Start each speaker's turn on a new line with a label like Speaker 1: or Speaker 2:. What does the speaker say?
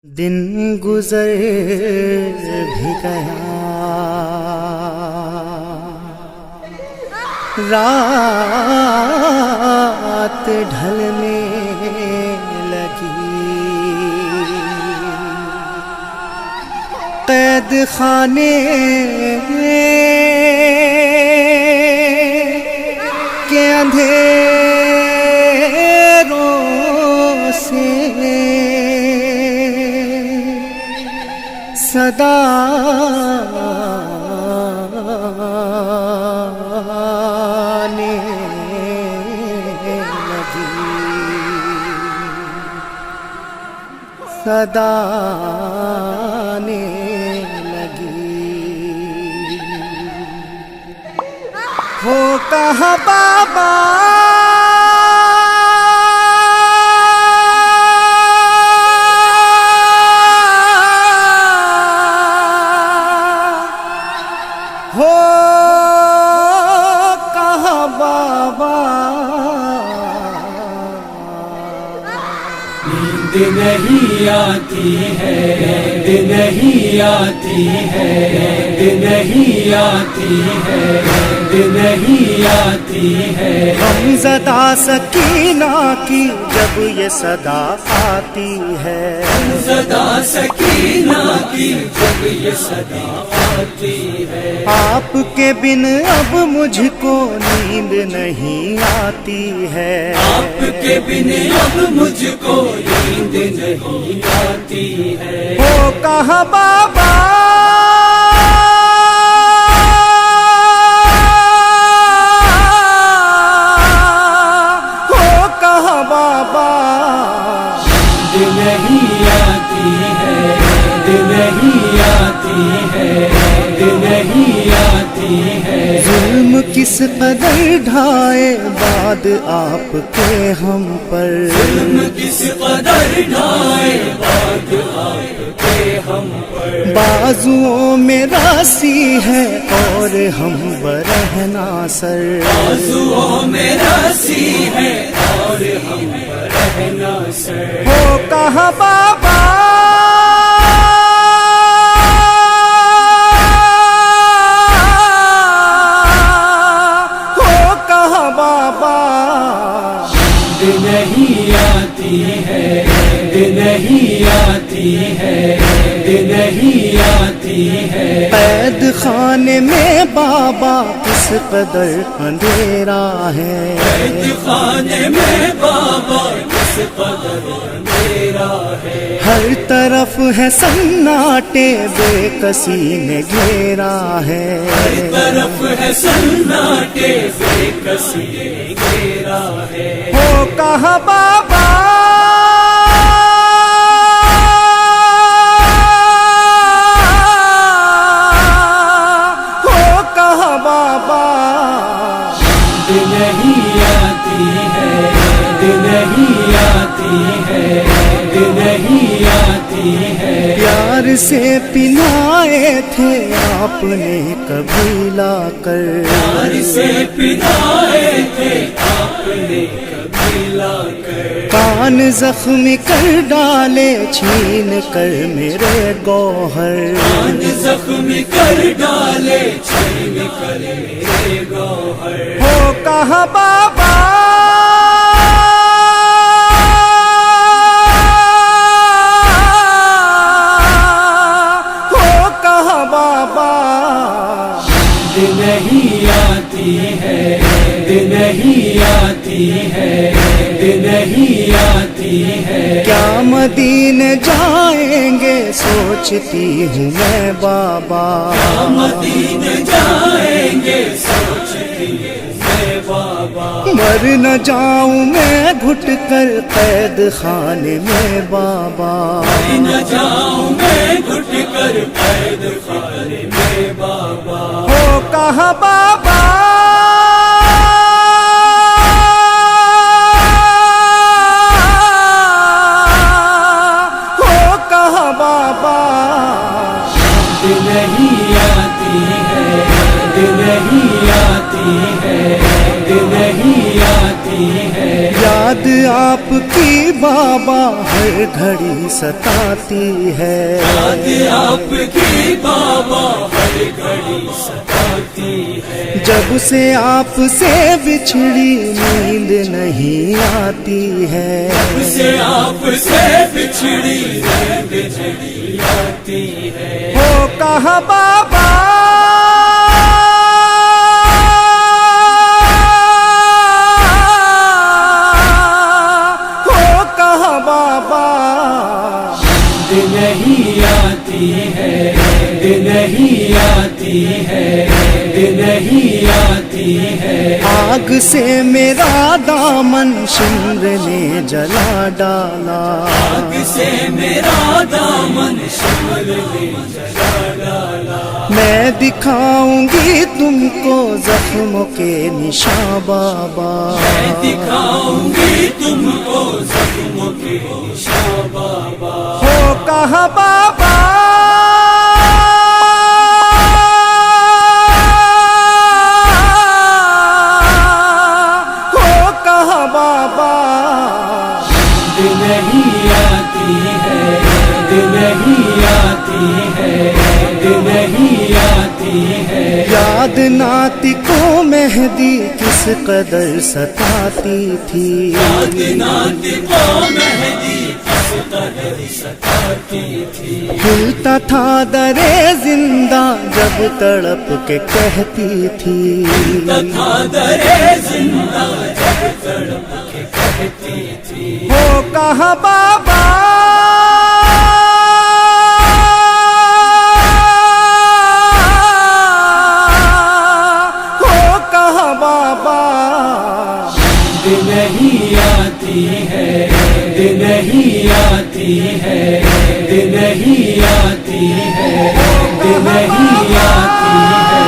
Speaker 1: دن گزر بھی گیا، رات ڈھلنے لگی، قید خانے کے اندھیروں سے صدا آنے لگی، صدا آنے لگی۔ ہو کہاں بابا ہو کہاں بابا،
Speaker 2: نیند نہیں آتی ہے، نیند نہیں آتی ہے، نیند نہیں آتی ہے، نیند نہیں آتی ہے۔
Speaker 1: غمزدہ سکینہ کی جب یہ صدا آتی ہے،
Speaker 2: غمزدہ سکینہ کی جب یہ صدا آتی ہے،
Speaker 1: آپ کے بن اب مجھ کو نیند نہیں آتی ہے،
Speaker 2: آپ کے بن اب مجھ کو نیند نہیں آتی ہے۔
Speaker 1: ہو کہاں بابا ہو کہاں بابا،
Speaker 2: نیند نہیں آتی ہے، نیند نہیں آتی ہے، نیند نہیں آتی ہے۔
Speaker 1: ظلم کس قدر ڈھائے باد آپ کے ہم پر،
Speaker 2: ظلم کس قدر ڈھائے باد آپ کے ہم پر،
Speaker 1: بازوؤں میں راسی ہے اور ہم برہنہ سر،
Speaker 2: بازوؤں میں راسی ہے اور ہم رہنا سر۔
Speaker 1: ہو کہاں بابا ہو کہاں بابا،
Speaker 2: نیند نہیں آتی ہے، نیند نہیں آتی ہے، نیند نہیں آتی ہے۔
Speaker 1: قید خانے میں بابا کس قدر اندھیرا ہے،
Speaker 2: قید خانے میں بابا کس قدر اندھیرا ہے،
Speaker 1: ہر طرف ہے سناٹے بے کسی نے گھیرا ہے،
Speaker 2: ہر طرف ہے سناٹے بے کسی گھیرا ہے۔
Speaker 1: ہو کہاں بابا ہو کہاں بابا،
Speaker 2: نیند نہیں آتی ہے، نیند نہیں آتی ہے، نیند نہیں آتی ہے۔
Speaker 1: پیار سے پلائے تھے آپ نے کبھی لا کر،
Speaker 2: پیار سے پلائے تھے آپ نے کبھی لا کر،
Speaker 1: کان زخمی کر ڈالے چھین کر میرے گوہر،
Speaker 2: کان زخمی کر ڈالے چھین کر میرے گوہر۔
Speaker 1: ہو کہاں بابا ہو کہاں بابا،
Speaker 2: نیند نہیں آتی ہے، نیند نہیں آتی ہے، نیند نہیں آتی ہے۔
Speaker 1: کیا مدینے جائیں گے سوچتی ہوں میں بابا،
Speaker 2: مدینے جائیں گے سوچتی ہے بابا،
Speaker 1: مر نہ جاؤں میں گھٹ کر قید خانے میں بابا،
Speaker 2: نہ جاؤں میں گھٹ کر قید خانے میں بابا۔
Speaker 1: ہو کہاں بابا ہو کہاں بابا،
Speaker 2: نیند نہیں آتی ہے، نیند نہیں آتی ہے، نیند نہیں آتی ہے۔
Speaker 1: یاد آپ کی بابا ہر گھڑی ستاتی ہے،
Speaker 2: یاد آپ کی بابا ہر گھڑی ستاتی ہے،
Speaker 1: جب سے آپ سے بچھڑی نیند نہیں آتی ہے،
Speaker 2: اسے آپ سے بچھڑی نیند نہیں آتی ہے،
Speaker 1: ہو کہاں بابا ہو کہاں بابا،
Speaker 2: نیند نہیں آتی ہے، نیند نہیں آتی ہے، نیند نہیں آتی ہے،
Speaker 1: آگ سے میرا دامن شمر نے جلا ڈالا،
Speaker 2: آگ سے میرا دامن شمر نے جلا ڈالا،
Speaker 1: میں دکھاؤں گی تم کو زخموں کے نشاں بابا،
Speaker 2: میں دکھاؤں گی تم کو زخموں کے نشاں بابا،
Speaker 1: ہو کہاں بابا ہو کہاں بابا،
Speaker 2: نیند نہیں آتی ہے، نیند نہیں آتی ہے، نیند نہیں آتی ہے،
Speaker 1: یاد نعت کو مہدی کس قدر ستاتی تھی،
Speaker 2: یاد نعت کو مہدی کس قدر ستاتی تھی،
Speaker 1: ہلتا تھا درے زندہ جب تڑپ کے کہتی تھی،
Speaker 2: تھا درے زندہ جب تڑپ کے کہتی تھی،
Speaker 1: ہو کہاں بابا ہو کہاں بابا،
Speaker 2: نیند نہیں آتی ہے، نیند نہیں آتی ہے، نیند نہیں آتی ہے، نیند نہیں آتی ہے۔